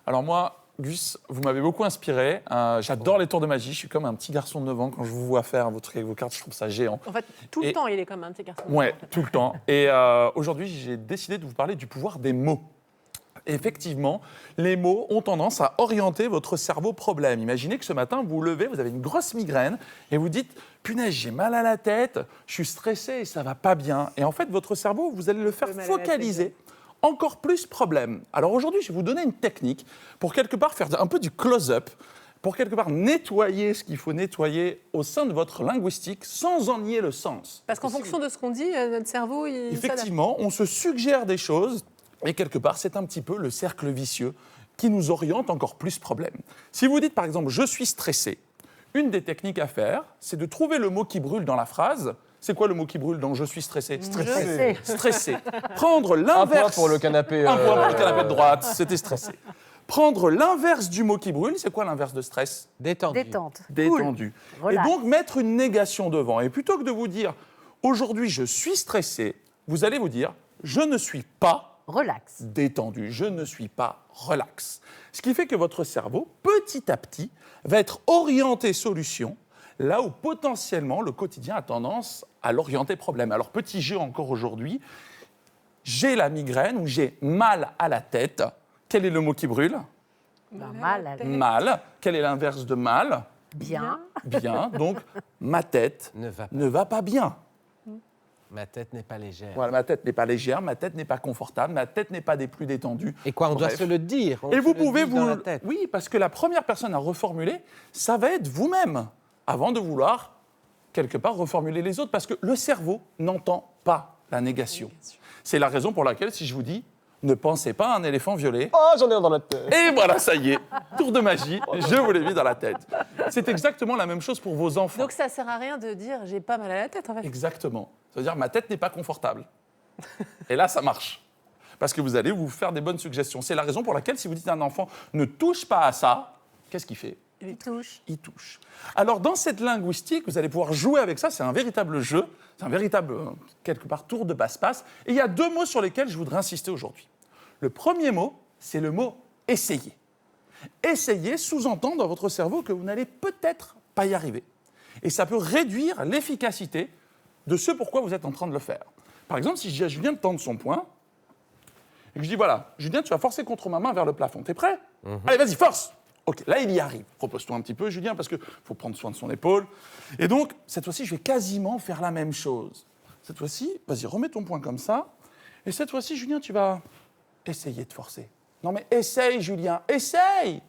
Alors moi, Gus, vous m'avez beaucoup inspiré. J'adore les tours de magie. Je suis comme un petit garçon de 9 ans quand je vous vois faire vos trucs avec vos cartes. Je trouve ça géant. En fait, tout le temps, il est comme un petit garçon. Ouais, tout le temps. Et aujourd'hui, j'ai décidé de vous parler du pouvoir des mots. Effectivement, les mots ont tendance à orienter votre cerveau problème. Imaginez que ce matin, vous vous levez, vous avez une grosse migraine et vous dites « Punaise, j'ai mal à la tête, je suis stressé et ça va pas bien ». Et en fait, votre cerveau, vous allez le faire focaliser encore plus problème. Alors aujourd'hui, je vais vous donner une technique pour quelque part faire un peu du close-up, pour quelque part nettoyer ce qu'il faut nettoyer au sein de votre linguistique sans en nier le sens. Parce qu'en fonction de ce qu'on dit, notre cerveau, il Effectivement, on se suggère des choses et quelque part, c'est un petit peu le cercle vicieux qui nous oriente encore plus problème. Si vous dites par exemple « je suis stressé », une des techniques à faire, c'est de trouver le mot qui brûle dans la phrase. C'est quoi le mot qui brûle dans « je suis stressé » ? Stressé. Stressé. Prendre l'inverse. Un point pour le canapé. Un point pour le canapé de droite, c'était stressé. Prendre l'inverse du mot qui brûle, c'est quoi l'inverse de stress ? Détendu. Détente. Détendu. Cool. Et Relax. donc mettre une négation devant. Et plutôt que de vous dire « aujourd'hui je suis stressé », vous allez vous dire « je ne suis pas Relax. détendu, je ne suis pas relax ». Ce qui fait que votre cerveau, petit à petit, va être orienté solution, là où potentiellement le quotidien a tendance à l'orienter problème. Alors petit jeu encore aujourd'hui, j'ai la migraine ou j'ai mal à la tête. Quel est le mot qui brûle ? Mal. à la- Mal. Quel est l'inverse de mal ? Bien. Bien. Donc ma tête Ne va pas. pas bien. Ma tête n'est pas légère. Voilà, ma tête n'est pas légère, ma tête n'est pas confortable, ma tête n'est pas des plus détendues. Et quoi, on doit Bref. se le dire. On Et se vous le pouvez dit vous... dans la tête. Oui, parce que la première personne à reformuler, ça va être vous-même, avant de vouloir, quelque part, reformuler les autres, parce que le cerveau n'entend pas la négation. C'est la raison pour laquelle, si je vous dis « ne pensez pas à un éléphant violet », Oh, j'en ai un dans la tête. et voilà, ça y est, tour de magie, je vous l'ai mis dans la tête. C'est exactement la même chose pour vos enfants. Donc ça sert à rien de dire j'ai pas mal à la tête en fait. Exactement. Ça veut dire ma tête n'est pas confortable. Et là, ça marche. Parce que vous allez vous faire des bonnes suggestions. C'est la raison pour laquelle, si vous dites à un enfant ne touche pas à ça, qu'est-ce qu'il fait ? Il touche. Il touche. Alors, dans cette linguistique, vous allez pouvoir jouer avec ça. C'est un véritable jeu. C'est un véritable, quelque part, tour de passe-passe. Et il y a deux mots sur lesquels je voudrais insister aujourd'hui. Le premier mot, c'est le mot « essayer ». Essayer sous-entend dans votre cerveau que vous n'allez peut-être pas y arriver. Et ça peut réduire l'efficacité de ce pourquoi vous êtes en train de le faire. Par exemple, si je dis à Julien de tendre son poing, et que je dis, voilà, Julien, tu vas forcer contre ma main vers le plafond. T'es prêt ? Allez, vas-y, force ! Ok, là, il y arrive. Repose-toi un petit peu, Julien, parce qu'il faut prendre soin de son épaule. Et donc, cette fois-ci, je vais quasiment faire la même chose. Cette fois-ci, vas-y, remets ton poing comme ça. Et cette fois-ci, Julien, tu vas essayer de forcer. Non, mais essaye, Julien, essaye !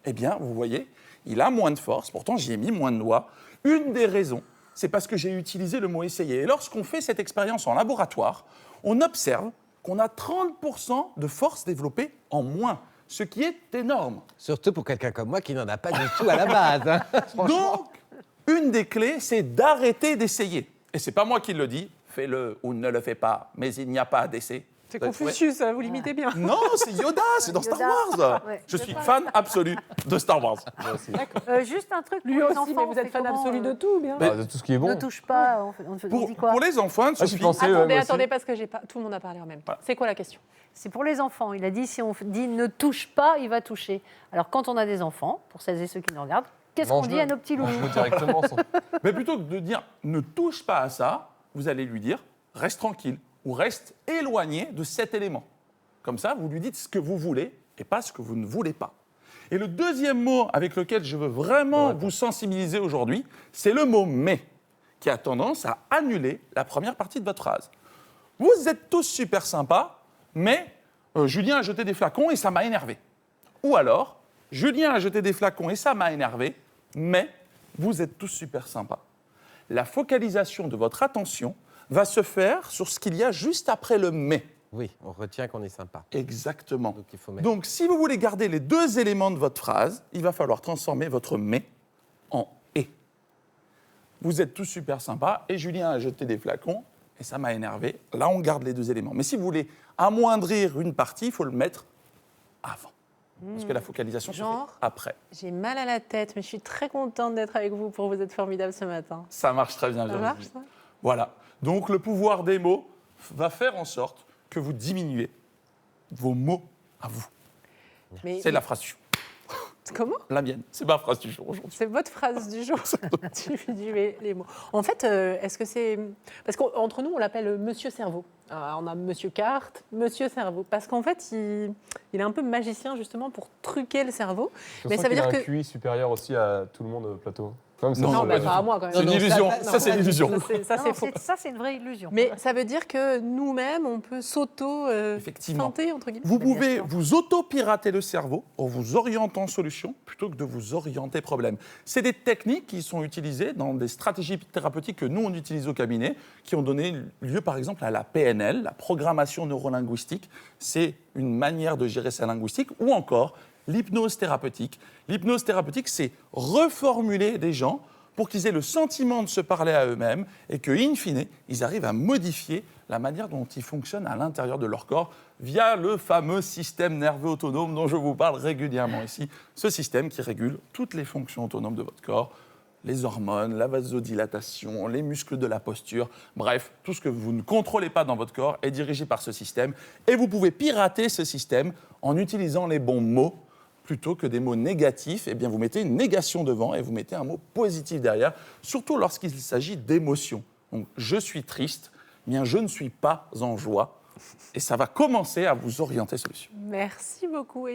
Eh bien, vous voyez, il a moins de force. Pourtant, j'y ai mis moins de doigts. Une des raisons, c'est parce que j'ai utilisé le mot « essayer ». Et lorsqu'on fait cette expérience en laboratoire, on observe qu'on a 30% de force développée en moins, ce qui est énorme. Surtout pour quelqu'un comme moi qui n'en a pas du tout à la base. Hein. Franchement. Donc, une des clés, c'est d'arrêter d'essayer. Et c'est pas moi qui le dis, fais-le ou ne le fais pas, mais il n'y a pas d'essai. C'est Vous avez trouvé ? Confucius, vous l'imitez bien. Non, c'est Yoda, c'est dans Star Yoda. Wars. Ouais. Je suis fan absolu de Star Wars. Juste un truc pour Lui les aussi, enfants. mais vous êtes c'est fan comment, absolu de tout, ou bien. Bah, de tout ce qui est bon. Ne touche pas. On dit quoi? Pour les enfants, Ah, j'y Sophie, pensais. Attendez, moi aussi. attendez, parce que j'ai pas... tout le monde a parlé en même temps. Voilà. C'est quoi la question? C'est pour les enfants. Il a dit si on dit ne touche pas, il va toucher. Alors quand on a des enfants, pour celles et ceux qui nous regardent, qu'est-ce qu'on Mange-le. dit à nos petits loulous? Mange-le directement. sans- mais plutôt que de dire ne touche pas à ça, vous allez lui dire reste tranquille ou reste éloigné de cet élément. Comme ça, vous lui dites ce que vous voulez et pas ce que vous ne voulez pas. Et le deuxième mot avec lequel je veux vraiment vous sensibiliser aujourd'hui, c'est le mot mais, qui a tendance à annuler la première partie de votre phrase. Vous êtes tous super sympas, mais Julien a jeté des flacons et ça m'a énervé. Ou alors, Julien a jeté des flacons et ça m'a énervé, mais vous êtes tous super sympas. La focalisation de votre attention va se faire sur ce qu'il y a juste après le « mais ». Oui, on retient qu'on est sympa. Exactement. Donc il faut mettre. Donc, si vous voulez garder les deux éléments de votre phrase, il va falloir transformer votre « mais » en « et ». Vous êtes tous super sympas et Julien a jeté des flacons et ça m'a énervé. Là, on garde les deux éléments. Mais si vous voulez amoindrir une partie, il faut le mettre avant. Parce que la focalisation se Genre fait après. J'ai mal à la tête, mais je suis très contente d'être avec vous pour vous êtes formidable ce matin. Ça marche très bien, Ça Virginie. marche, ça? Voilà. Donc, le pouvoir des mots va faire en sorte que vous diminuez vos mots à vous. Mais- C'est la phrase du jour. Comment? La mienne. C'est ma phrase du jour aujourd'hui. C'est votre phrase du jour. Tu dis les mots. En fait, est-ce que c'est... Parce qu'entre nous, on l'appelle Monsieur Cerveau. Alors, on a Monsieur Carte, Monsieur Cerveau. Parce qu'en fait, il est un peu magicien, justement, pour truquer le cerveau. Mais ça veut dire un QI supérieur aussi à tout le monde au plateau. Non, Non, pas mais du pas à tout. moi, quand même. C'est une Non, illusion. ça- Ça, c'est une illusion. Ça, Non, c'est faux. ça, c'est une vraie illusion. Mais ça veut dire que nous-mêmes, on peut Effectivement. s'auto-feinter, entre guillemets. Vous bien pouvez sûr. vous auto-pirater le cerveau en vous orientant solution plutôt que de vous orienter problème. C'est des techniques qui sont utilisées dans des stratégies thérapeutiques que nous, on utilise au cabinet, qui ont donné lieu, par exemple, à la PNL, la programmation neurolinguistique. C'est une manière de gérer sa linguistique, ou encore l'hypnose thérapeutique. L'hypnose thérapeutique, c'est reformuler des gens pour qu'ils aient le sentiment de se parler à eux-mêmes et que, in fine, ils arrivent à modifier la manière dont ils fonctionnent à l'intérieur de leur corps via le fameux système nerveux autonome dont je vous parle régulièrement ici. Ce système qui régule toutes les fonctions autonomes de votre corps, les hormones, la vasodilatation, les muscles de la posture, bref, tout ce que vous ne contrôlez pas dans votre corps est dirigé par ce système. Et vous pouvez pirater ce système en utilisant les bons mots. Plutôt que des mots négatifs, eh bien vous mettez une négation devant et vous mettez un mot positif derrière, surtout lorsqu'il s'agit d'émotions. Donc, je suis triste, eh bien je ne suis pas en joie. Et ça va commencer à vous orienter solution. Merci beaucoup.